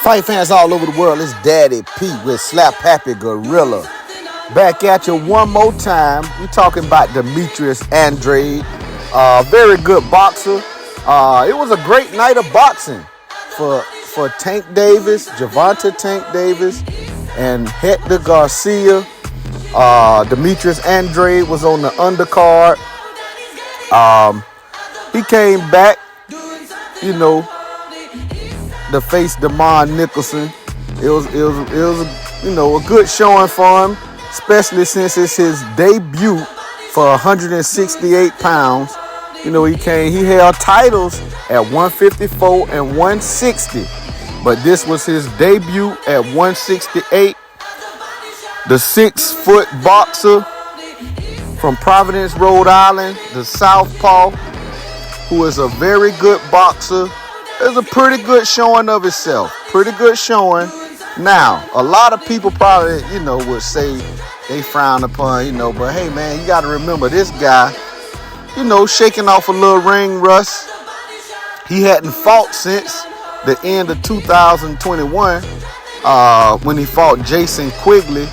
Fight fans all over the world, it's Daddy P with Slap Happy Gorilla. Back at you one more time. We're talking about Demetrius Andrade. Very good boxer. It was a great night of boxing for Tank Davis, Gervonta Tank Davis, and Hector Garcia. Demetrius Andrade was on the undercard. He came back, to face Demond Nicholson. It was a good showing for him, especially since it's his debut for 168 pounds. He held titles at 154 and 160, but this was his debut at 168. The 6-foot boxer from Providence, Rhode Island, the Southpaw, who is a very good boxer. It's a pretty good showing of himself. Pretty good showing. Now, a lot of people probably, would say they frown upon, but hey, man, you got to remember this guy, shaking off a little ring rust. He hadn't fought since the end of 2021 when he fought Jason Quigley.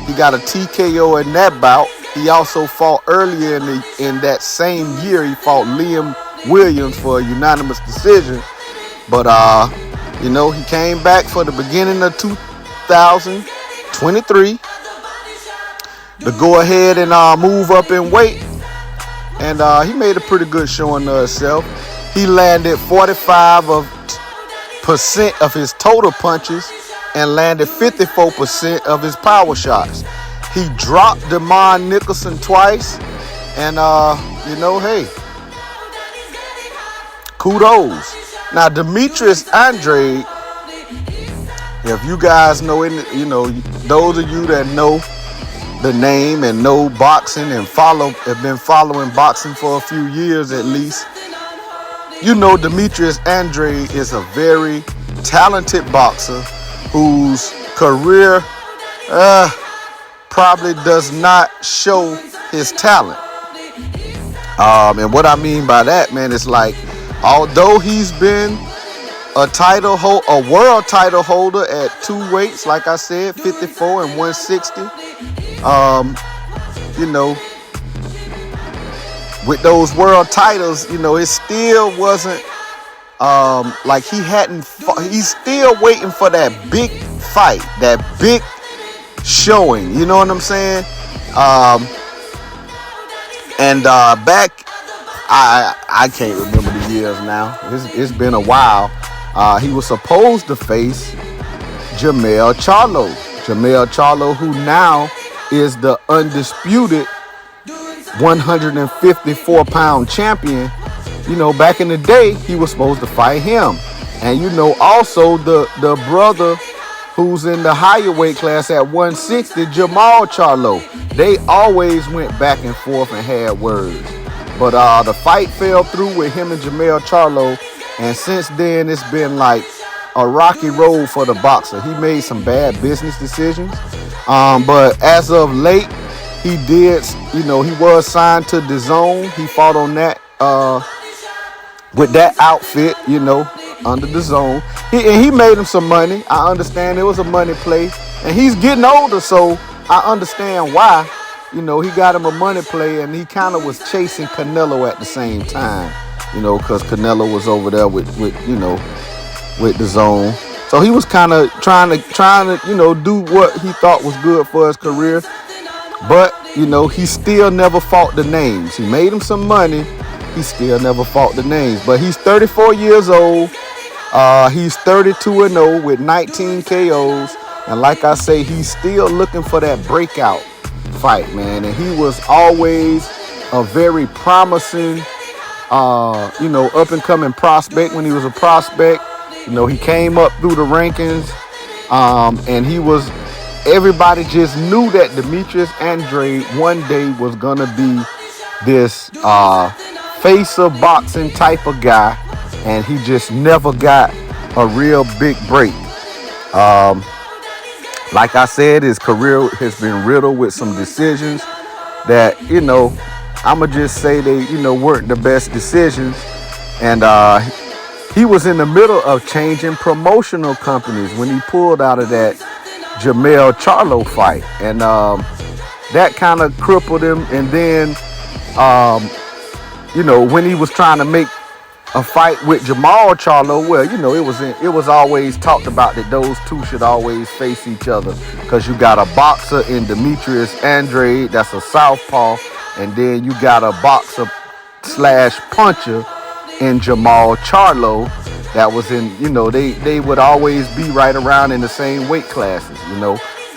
He got a TKO in that bout. He also fought earlier in that same year. He fought Liam Williams for a unanimous decision. But, he came back for the beginning of 2023 to go ahead and move up in weight. And he made a pretty good showing of himself. He landed 45% of his total punches and landed 54% of his power shots. He dropped Demond Nicholson twice. And, hey, kudos. Now, Demetrius Andrade, if you guys know, those of you that know the name and know boxing and have been following boxing for a few years at least, Demetrius Andrade is a very talented boxer whose career probably does not show his talent. And what I mean by that, man, is like, although he's been a world title holder at two weights, like I said, 54 and 160, with those world titles, it still wasn't like he hadn't fought. He's still waiting for that big fight, that big showing. You know what I'm saying? Back, I can't remember the years now. It's been a while. He was supposed to face Jermell Charlo, who now is the undisputed 154-pound champion. Back in the day, he was supposed to fight him. And also the brother who's in the higher weight class at 160, Jermall Charlo. They always went back and forth and had words. But the fight fell through with him and Jermell Charlo. And since then, it's been like a rocky road for the boxer. He made some bad business decisions. But as of late, he did, he was signed to DAZN. He fought on that, with that outfit, under DAZN. He made him some money. I understand it was a money play. And he's getting older, so I understand why. He got him a money play, and he kind of was chasing Canelo at the same time, because Canelo was over there with DAZN. So he was kind of trying to, do what he thought was good for his career. But, he still never fought the names. He made him some money. He still never fought the names. But he's 34 years old. He's 32-0 with 19 KOs. And like I say, he's still looking for that breakout fight, man. And he was always a very promising, up-and-coming prospect when he was a prospect. He came up through the rankings, and everybody just knew that Demetrius Andrade one day was going to be this face of boxing type of guy, and he just never got a real big break. Like I said, his career has been riddled with some decisions that, I'ma just say they, weren't the best decisions. And he was in the middle of changing promotional companies when he pulled out of that Jermell Charlo fight, and that kind of crippled him. And then, when he was trying to make a fight with Jamal Charlo, well, it was always talked about that those two should always face each other, because you got a boxer in Demetrius Andrade, that's a southpaw, and then you got a boxer slash puncher in Jamal Charlo that was in, they would always be right around in the same weight classes,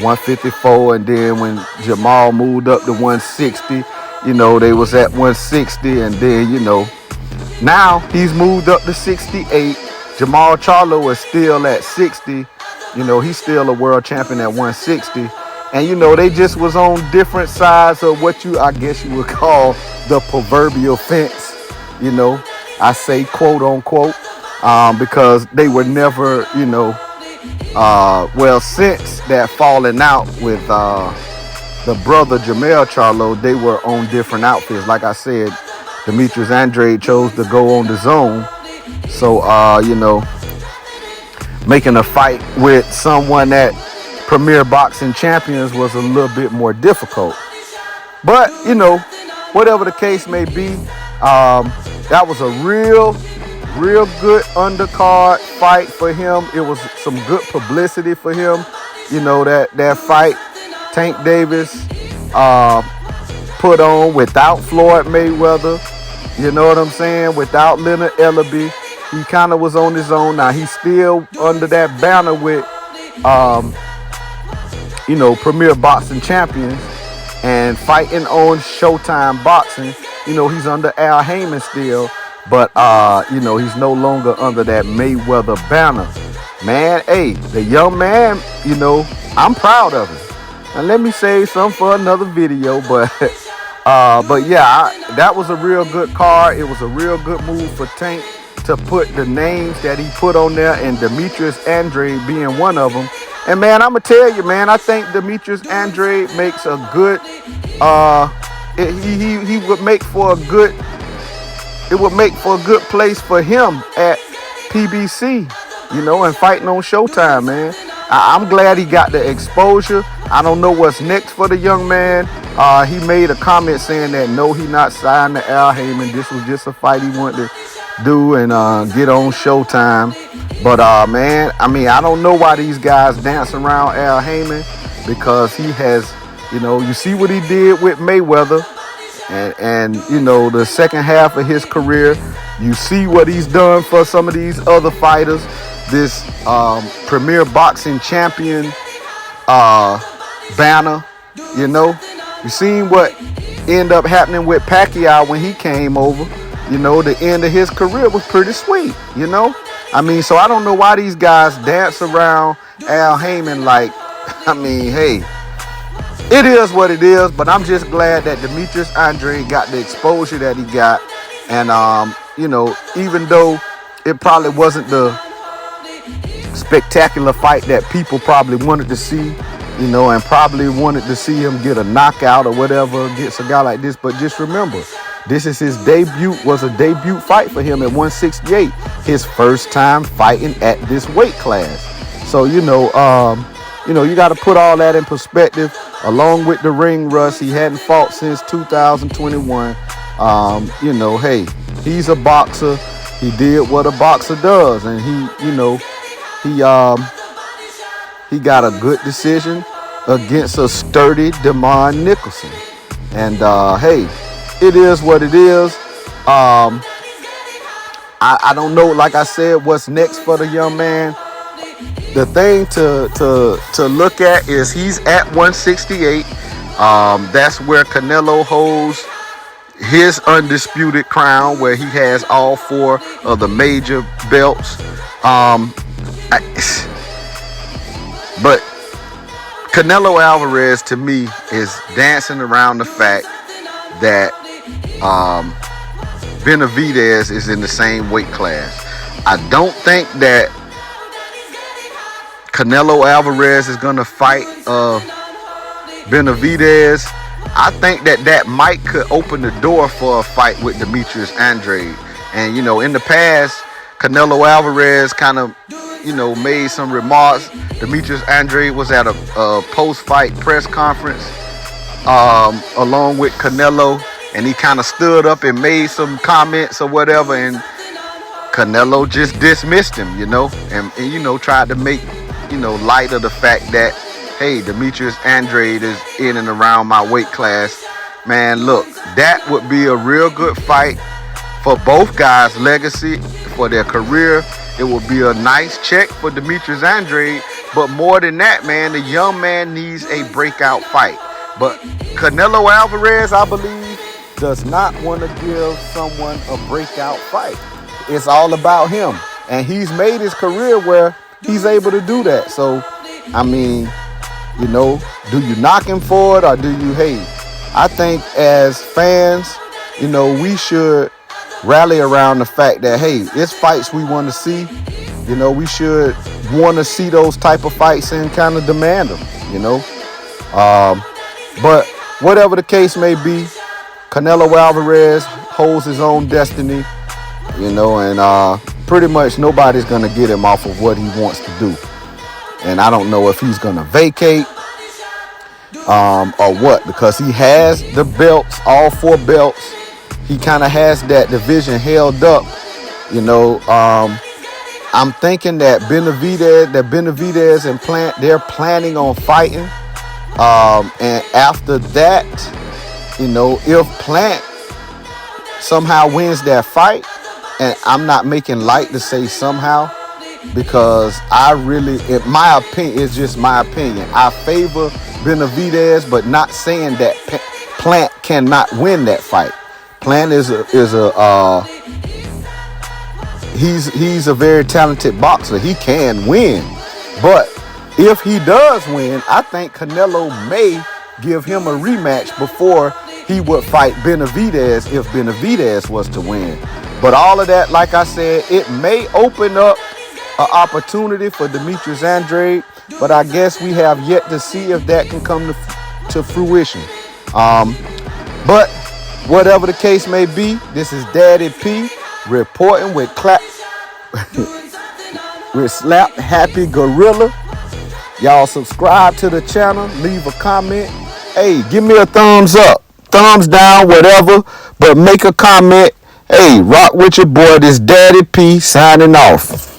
154, and then when Jamal moved up to 160, they was at 160, and then, now he's moved up to 68. Jamal Charlo is still at 60. He's still a world champion at 160. And, they just was on different sides of what I guess you would call the proverbial fence. I say quote unquote, because they were never, since that falling out with the brother Jermell Charlo, they were on different outfits. Like I said, Demetrius Andrade chose to go on the zone. So, making a fight with someone that Premier Boxing Champions was a little bit more difficult. But, whatever the case may be, that was a real good undercard fight for him. It was some good publicity for him. That fight Tank Davis put on without Floyd Mayweather. You know what I'm saying? Without Leonard Ellaby. He kind of was on his own. Now he's still under that banner with, Premier Boxing Champions and fighting on Showtime Boxing. He's under Al Heyman still, but, he's no longer under that Mayweather banner. Man, hey, the young man, I'm proud of him. And let me save some for another video, but yeah, that was a real good card. It was a real good move for Tank to put the names that he put on there, and Demetrius Andrade being one of them. And man, I'm gonna tell you, man, I think Demetrius Andrade makes a good. He would make for a good. It would make for a good place for him at PBC, and fighting on Showtime, man. I'm glad he got the exposure. I don't know what's next for the young man. He made a comment saying that no, he not signed to Al Heyman. This was just a fight he wanted to do and get on Showtime. But man, I don't know why these guys dance around Al Heyman, because he has, you see what he did with Mayweather, and the second half of his career. You see what he's done for some of these other fighters. This Premier Boxing Champion banner, you seen what ended up happening with Pacquiao when he came over. The end of his career was pretty sweet, so I don't know why these guys dance around Al Heyman like, hey, it is what it is, but I'm just glad that Demetrius Andrade got the exposure that he got. And, even though it probably wasn't the spectacular fight that people probably wanted to see, and probably wanted to see him get a knockout or whatever against a guy like this. But just remember, this is his debut, was a debut fight for him at 168. His first time fighting at this weight class. So, you got to put all that in perspective, along with the ring rust. He hadn't fought since 2021. Hey, he's a boxer. He did what a boxer does, and he got a good decision against a sturdy Demond Nicholson. And hey, it is what it is. I don't know, like I said, what's next for the young man. The thing to look at is he's at 168. That's where Canelo holds his undisputed crown, where he has all four of the major belts. But Canelo Alvarez, to me, is dancing around the fact that Benavidez is in the same weight class. I don't think that Canelo Alvarez is going to fight Benavidez. I think that might could open the door for a fight with Demetrius Andrade. And, in the past, Canelo Alvarez kind of, made some remarks. Demetrius Andrade was at a post-fight press conference along with Canelo, and he kind of stood up and made some comments or whatever, and Canelo just dismissed him, and tried to make, light of the fact that, hey, Demetrius Andrade is in and around my weight class. Man, look, that would be a real good fight for both guys' legacy, for their career. It would be a nice check for Demetrius Andrade, but more than that, man, the young man needs a breakout fight. But Canelo Alvarez, I believe, does not want to give someone a breakout fight. It's all about him, and he's made his career where he's able to do that. So, I mean, do you knock him for it or do you hate? I think as fans, we should rally around the fact that, hey, it's fights we want to see. We should want to see those type of fights and kind of demand them, But whatever the case may be, Canelo Alvarez holds his own destiny, and pretty much nobody's going to get him off of what he wants to do. And I don't know if he's going to vacate or what, because he has the belts, all 4 belts. He kind of has that division held up, I'm thinking that Benavidez and Plant, they're planning on fighting. And after that, if Plant somehow wins that fight, and I'm not making light to say somehow, because in my opinion, it's just my opinion, I favor Benavidez, but not saying that Plant cannot win that fight. Plant he's a very talented boxer. He can win. But if he does win, I think Canelo may give him a rematch before he would fight Benavidez if Benavidez was to win. But all of that, like I said, it may open up an opportunity for Demetrius Andrade, but I guess we have yet to see if that can come to fruition. But whatever the case may be, this is Daddy P reporting with Slap Happy Gorilla. Y'all subscribe to the channel, leave a comment. Hey, give me a thumbs up, thumbs down, whatever, but make a comment. Hey, rock with your boy. This Daddy P signing off.